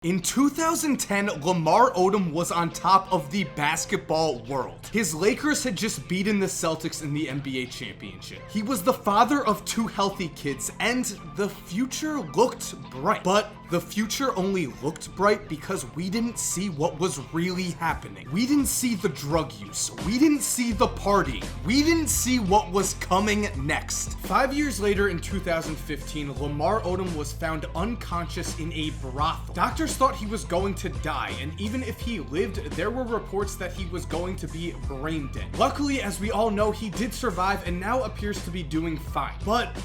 In 2010, Lamar Odom was on top of the basketball world. His Lakers had just beaten the Celtics in the NBA championship. He was the father of 2 healthy kids, and the future looked bright. But the future only looked bright because we didn't see what was really happening. We didn't see the drug use. We didn't see the party. We didn't see what was coming next. 5 years later, in 2015, Lamar Odom was found unconscious in a brothel. Doctors thought he was going to die, and even if he lived, there were reports that he was going to be brain dead. Luckily, as we all know, he did survive and now appears to be doing fine. But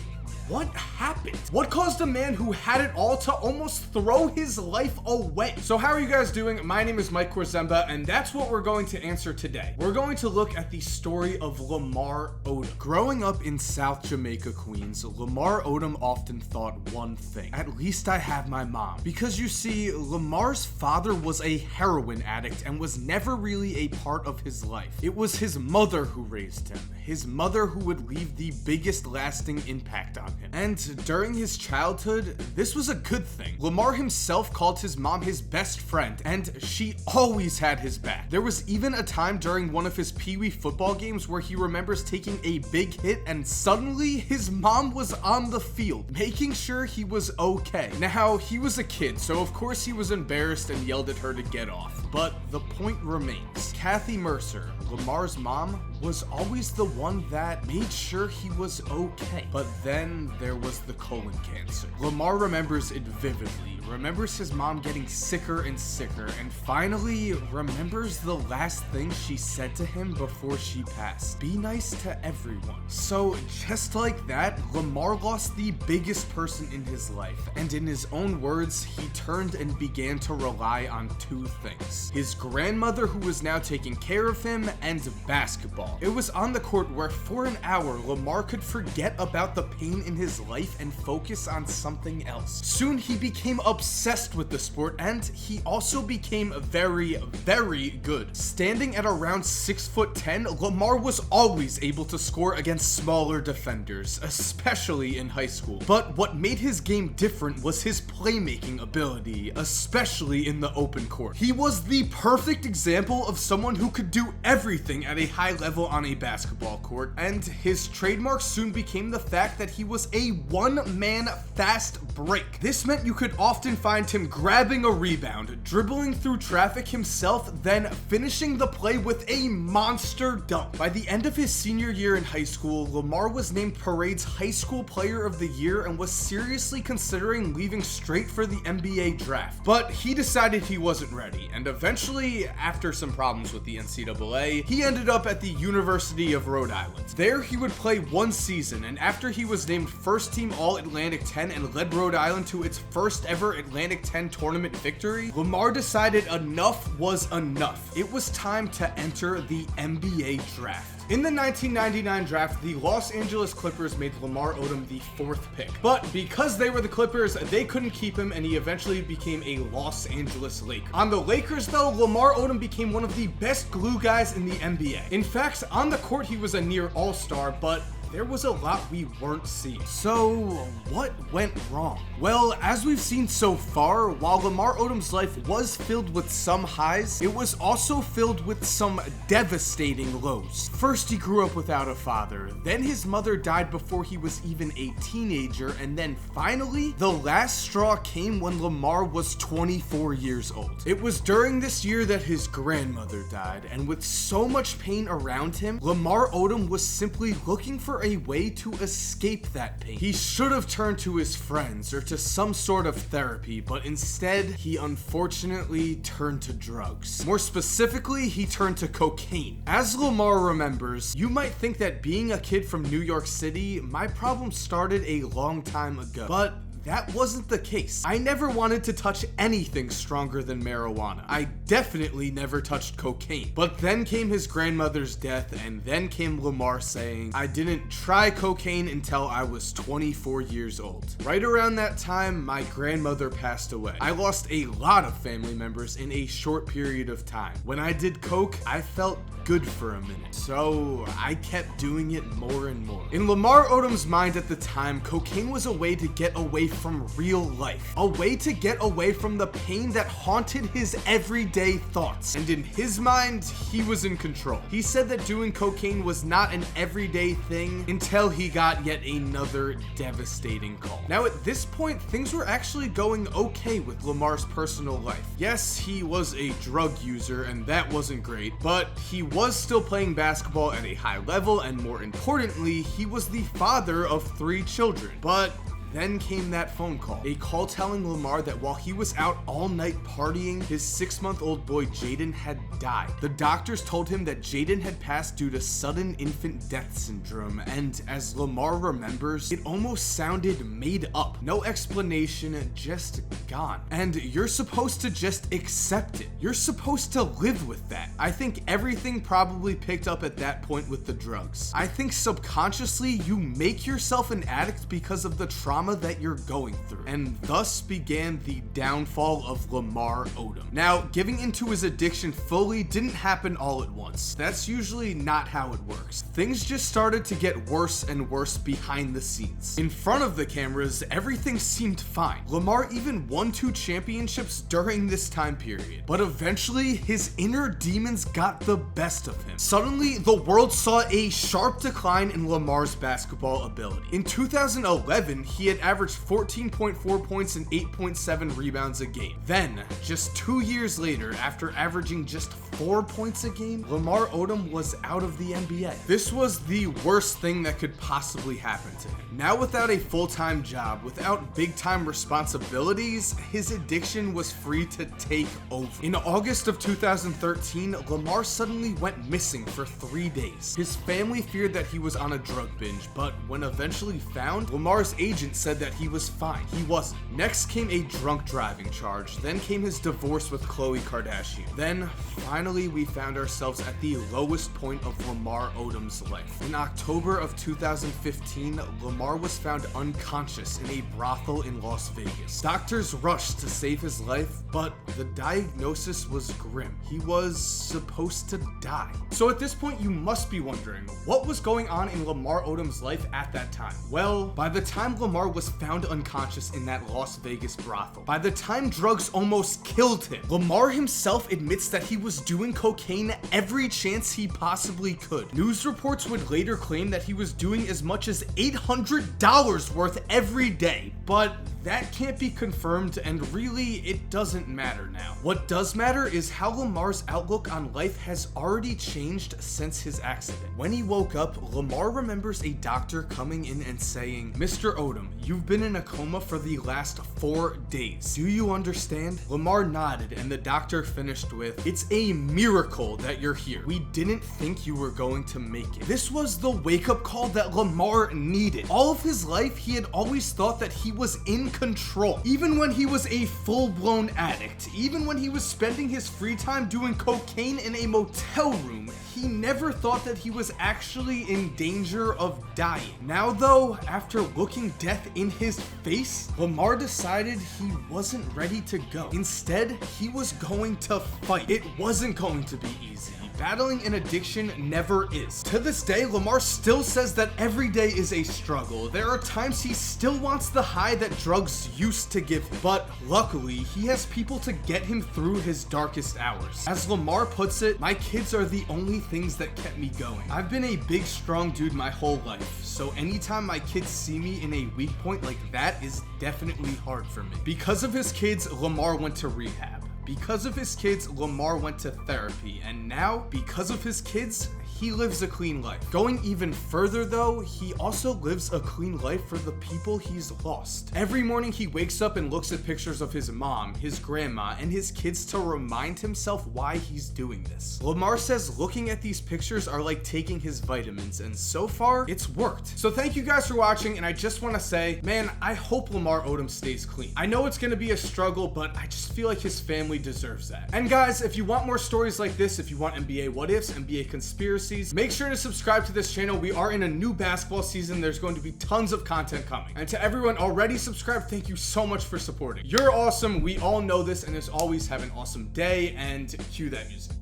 what happened? What caused a man who had it all to almost throw his life away? So how are you guys doing? My name is Mike Korzemba, and that's what we're going to answer today. We're going to look at the story of Lamar Odom. Growing up in South Jamaica, Queens, Lamar Odom often thought one thing: at least I have my mom. Because you see, Lamar's father was a heroin addict and was never really a part of his life. It was his mother who raised him. His mother who would leave the biggest lasting impact on him. And during his childhood, this was a good thing. Lamar himself called his mom his best friend, and she always had his back. There was even a time during one of his Pee-wee football games where he remembers taking a big hit, and suddenly his mom was on the field, making sure he was okay. Now, he was a kid, so of course he was embarrassed and yelled at her to get off. But the point remains. Kathy Mercer, Lamar's mom, was always the one that made sure he was okay. But then there was the colon cancer. Lamar remembers it vividly, remembers his mom getting sicker and sicker, and finally remembers the last thing she said to him before she passed: be nice to everyone. So just like that, Lamar lost the biggest person in his life, and in his own words, he turned and began to rely on 2 things: his grandmother, who was now taking care of him, and basketball. It was on the court where for an hour, Lamar could forget about the pain in his life and focus on something else. Soon he became obsessed with the sport, and he also became very, very good. Standing at around 6'10", Lamar was always able to score against smaller defenders, especially in high school. But what made his game different was his playmaking ability, especially in the open court. He was the perfect example of someone who could do everything at a high level on a basketball court, and his trademark soon became the fact that he was a one-man fast break. This meant you could often find him grabbing a rebound, dribbling through traffic himself, then finishing the play with a monster dunk. By the end of his senior year in high school, Lamar was named Parade's High School Player of the Year and was seriously considering leaving straight for the NBA draft. But he decided he wasn't ready, and eventually, after some problems with the NCAA, he ended up at the University of Rhode Island. There he would play 1 season, and after he was named first team All-Atlantic 10 and led Rhode Island to its first ever Atlantic 10 tournament victory, Lamar decided enough was enough. It was time to enter the NBA draft. In the 1999 draft, the Los Angeles Clippers made Lamar Odom the 4th pick. But because they were the Clippers, they couldn't keep him, and he eventually became a Los Angeles Laker. On the Lakers, though, Lamar Odom became one of the best glue guys in the NBA. In fact, on the court, he was a near all-star, but there was a lot we weren't seeing. So, what went wrong? Well, as we've seen so far, while Lamar Odom's life was filled with some highs, it was also filled with some devastating lows. First, he grew up without a father, then his mother died before he was even a teenager, and then finally, the last straw came when Lamar was 24 years old. It was during this year that his grandmother died, and with so much pain around him, Lamar Odom was simply looking for a way to escape that pain. He should have turned to his friends or to some sort of therapy, but instead, he unfortunately turned to drugs. More specifically, he turned to cocaine. As Lamar remembers, you might think that being a kid from New York City, my problem started a long time ago, but that wasn't the case. I never wanted to touch anything stronger than marijuana. I definitely never touched cocaine. But then came his grandmother's death, and then came Lamar saying, I didn't try cocaine until I was 24 years old. Right around that time, my grandmother passed away. I lost a lot of family members in a short period of time. When I did coke, I felt good for a minute, so I kept doing it more and more. In Lamar Odom's mind at the time, cocaine was a way to get away from real life. A way to get away from the pain that haunted his everyday thoughts. And in his mind, he was in control. He said that doing cocaine was not an everyday thing until he got yet another devastating call. Now at this point, things were actually going okay with Lamar's personal life. Yes, he was a drug user and that wasn't great, but he was still playing basketball at a high level, and more importantly, he was the father of 3 children. But then came that phone call. A call telling Lamar that while he was out all night partying, his 6-month-old boy Jaden had died. The doctors told him that Jaden had passed due to sudden infant death syndrome, and as Lamar remembers, it almost sounded made up. No explanation, just gone. And you're supposed to just accept it. You're supposed to live with that. I think everything probably picked up at that point with the drugs. I think subconsciously you make yourself an addict because of the trauma that you're going through, and thus began the downfall of Lamar Odom. Now, giving into his addiction fully didn't happen all at once. That's usually not how it works. Things just started to get worse and worse behind the scenes. In front of the cameras, everything seemed fine. Lamar even won 2 championships during this time period, but eventually his inner demons got the best of him. Suddenly, the world saw a sharp decline in Lamar's basketball ability. In 2011, he had averaged 14.4 points and 8.7 rebounds a game. Then, just 2 years later, after averaging just 4 points a game, Lamar Odom was out of the NBA. This was the worst thing that could possibly happen to him. Now without a full-time job, without big-time responsibilities, his addiction was free to take over. In August of 2013, Lamar suddenly went missing for 3 days. His family feared that he was on a drug binge, but when eventually found, Lamar's agent said that he was fine. He wasn't. Next came a drunk driving charge, then came his divorce with Khloe Kardashian. Then, finally, we found ourselves at the lowest point of Lamar Odom's life. In October of 2015, Lamar was found unconscious in a brothel in Las Vegas. Doctors rushed to save his life, but the diagnosis was grim. He was supposed to die. So at this point, you must be wondering, what was going on in Lamar Odom's life at that time? Well, by the time Lamar was found unconscious in that Las Vegas brothel, by the time drugs almost killed him, Lamar himself admits that he was doing cocaine every chance he possibly could. News reports would later claim that he was doing as much as $800 worth every day, but that can't be confirmed, and really, it doesn't matter now. What does matter is how Lamar's outlook on life has already changed since his accident. When he woke up, Lamar remembers a doctor coming in and saying, "Mr. Odom, you've been in a coma for the last 4 days. Do you understand?" Lamar nodded, and the doctor finished with, "It's a miracle that you're here. We didn't think you were going to make it." This was the wake-up call that Lamar needed. All of his life, he had always thought that he was in control. Even when he was a full-blown addict, even when he was spending his free time doing cocaine in a motel room, he never thought that he was actually in danger of dying. Now though, after looking death in his face, Lamar decided he wasn't ready to go. Instead, he was going to fight. It wasn't going to be easy. Battling an addiction never is. To this day, Lamar still says that every day is a struggle. There are times he still wants the high that drugs used to give him, but luckily, he has people to get him through his darkest hours. As Lamar puts it, "My kids are the only things that kept me going. I've been a big, strong dude my whole life, so anytime my kids see me in a weak point like that is definitely hard for me." Because of his kids, Lamar went to rehab. Because of his kids, Lamar went to therapy, and now, because of his kids, he lives a clean life. Going even further though, he also lives a clean life for the people he's lost. Every morning he wakes up and looks at pictures of his mom, his grandma, and his kids to remind himself why he's doing this. Lamar says looking at these pictures are like taking his vitamins, and so far, it's worked. So thank you guys for watching, and I just want to say, man, I hope Lamar Odom stays clean. I know it's going to be a struggle, but I just feel like his family deserves that. And guys, if you want more stories like this, if you want NBA what ifs, NBA conspiracies, make sure to subscribe to this channel. We are in a new basketball season. There's going to be tons of content coming. And to everyone already subscribed, thank you so much for supporting. You're awesome. We all know this, and as always, have an awesome day, and cue that music.